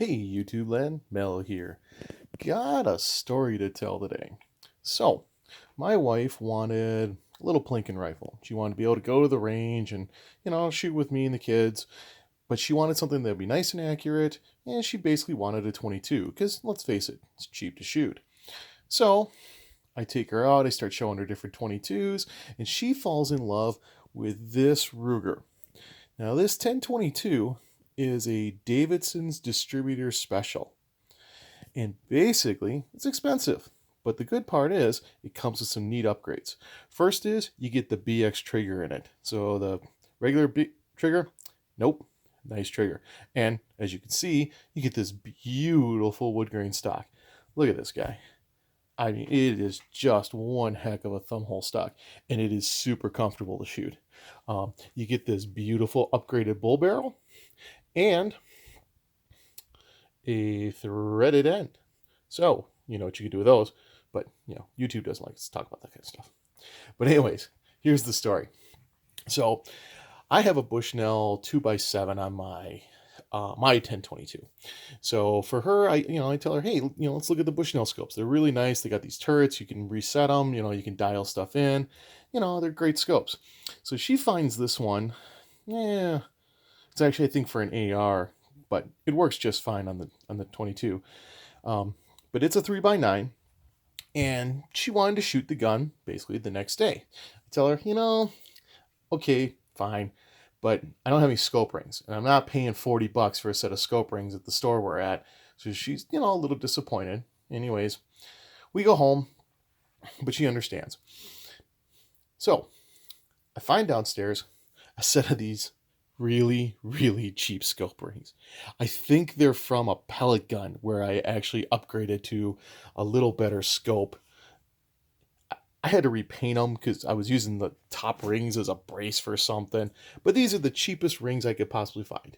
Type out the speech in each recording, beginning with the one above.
Hey YouTube land, Mel here. Got a story to tell today. So, my wife wanted a little plinking rifle. She wanted to be able to go to the range and, shoot with me and the kids, but she wanted something that would be nice and accurate, and she basically wanted a 22, because let's face it, it's cheap to shoot. So, I take her out, I start showing her different 22s, and she falls in love with this Ruger. Now, this 1022 is a Davidson's Distributor Special. And basically, it's expensive. But the good part is, it comes with some neat upgrades. First is, you get the BX trigger in it. So the regular trigger, nope, nice trigger. And as you can see, you get this beautiful wood grain stock. Look at this guy. I mean, it is just one heck of a thumbhole stock, and it is super comfortable to shoot. You get this beautiful upgraded bull barrel and a threaded end. So, you know what you can do with those, but, YouTube doesn't like us to talk about that kind of stuff. But anyways, here's the story. So, I have a Bushnell 2x7 on my 1022. So for her, I tell her, hey, let's look at the Bushnell scopes. They're really nice. They got these turrets. You can reset them. You can dial stuff in. They're great scopes. So she finds this one. Yeah, it's actually, I think, for an AR, but it works just fine on the 22. But it's a 3x9, and she wanted to shoot the gun basically the next day. I tell her, okay, fine, but I don't have any scope rings, and I'm not paying $40 for a set of scope rings at the store we're at. So she's, a little disappointed. Anyways, we go home, but she understands. So I find downstairs a set of these really, really cheap scope rings. I think they're from a pellet gun where I actually upgraded to a little better scope. I had to repaint them because I was using the top rings as a brace for something. But these are the cheapest rings I could possibly find.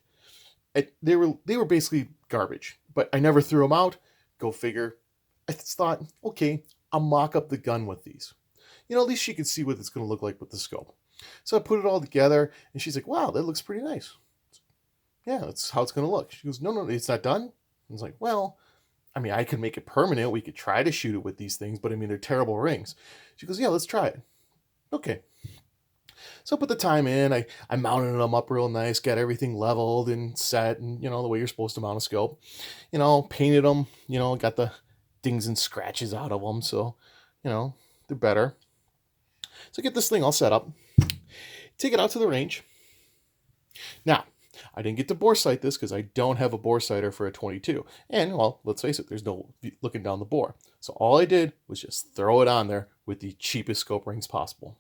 They were basically garbage, but I never threw them out. Go figure. I thought, okay, I'll mock up the gun with these. At least she could see what it's going to look like with the scope. So I put it all together, and she's like, wow, that looks pretty nice. Yeah, that's how it's going to look. She goes, no, it's not done. I was like, well, I could make it permanent. We could try to shoot it with these things, but they're terrible rings. She goes, yeah, let's try it. Okay. So I put the time in. I mounted them up real nice, got everything leveled and set, and, the way you're supposed to mount a scope. Painted them, got the dings and scratches out of them, so, they're better. So get this thing all set up. Take it out to the range. Now, I didn't get to bore sight this because I don't have a bore sighter for a 22. And, well, let's face it, there's no looking down the bore. So all I did was just throw it on there with the cheapest scope rings possible.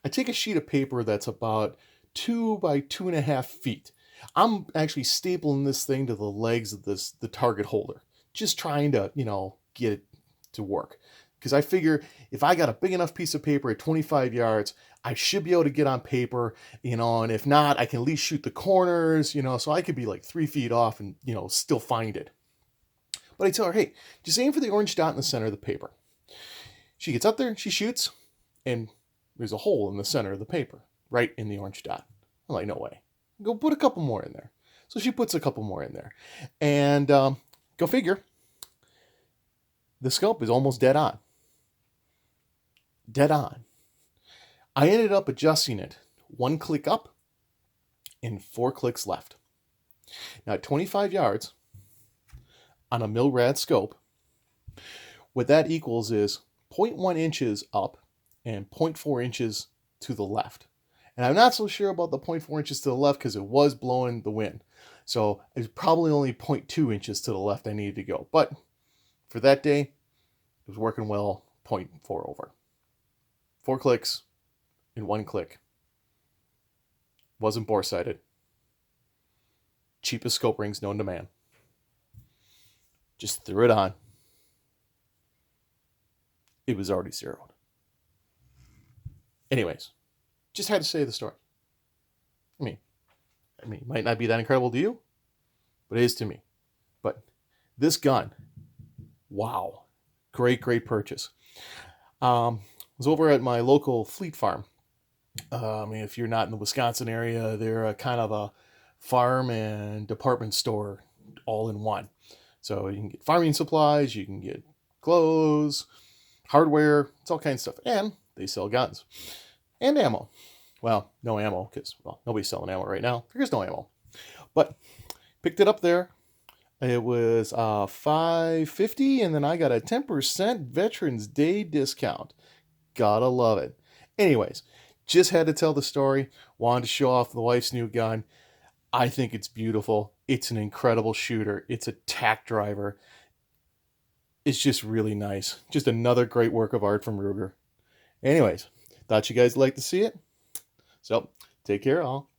I take a sheet of paper that's about 2 by 2.5 feet. I'm actually stapling this thing to the legs of the target holder, just trying to, get it to work. Because I figure if I got a big enough piece of paper at 25 yards, I should be able to get on paper, and if not, I can at least shoot the corners, so I could be like 3 feet off and, still find it. But I tell her, hey, just aim for the orange dot in the center of the paper. She gets up there, she shoots, and there's a hole in the center of the paper, right in the orange dot. I'm like, no way. Go put a couple more in there. So she puts a couple more in there. And go figure, the scope is almost dead on. Dead on. I ended up adjusting it 1 click up and 4 clicks left. Now at 25 yards on a Milrad scope, what that equals is 0.1 inches up and 0.4 inches to the left. And I'm not so sure about the 0.4 inches to the left because it was blowing the wind. So it's probably only 0.2 inches to the left I needed to go. But for that day, it was working well, 0.4 over. 4 clicks in 1 click. Wasn't bore sighted. Cheapest scope rings known to man. Just threw it on. It was already zeroed. Anyways, just had to say the story. It might not be that incredible to you, but it is to me. But this gun, wow, great purchase. I was over at my local fleet farm. If you're not in the Wisconsin area, they're a kind of a farm and department store all in one. So you can get farming supplies, you can get clothes, hardware, it's all kinds of stuff. And they sell guns and ammo. Well, no ammo because, well, nobody's selling ammo right now. There is no ammo. But picked it up there. It was $5.50, and then I got a 10% Veterans Day discount. Gotta love it. Anyways, just had to tell the story. Wanted to show off the wife's new gun. I think it's beautiful. It's an incredible shooter. It's a tack driver. It's just really nice. Just another great work of art from Ruger. Anyways, thought you guys would like to see it. So, take care, all.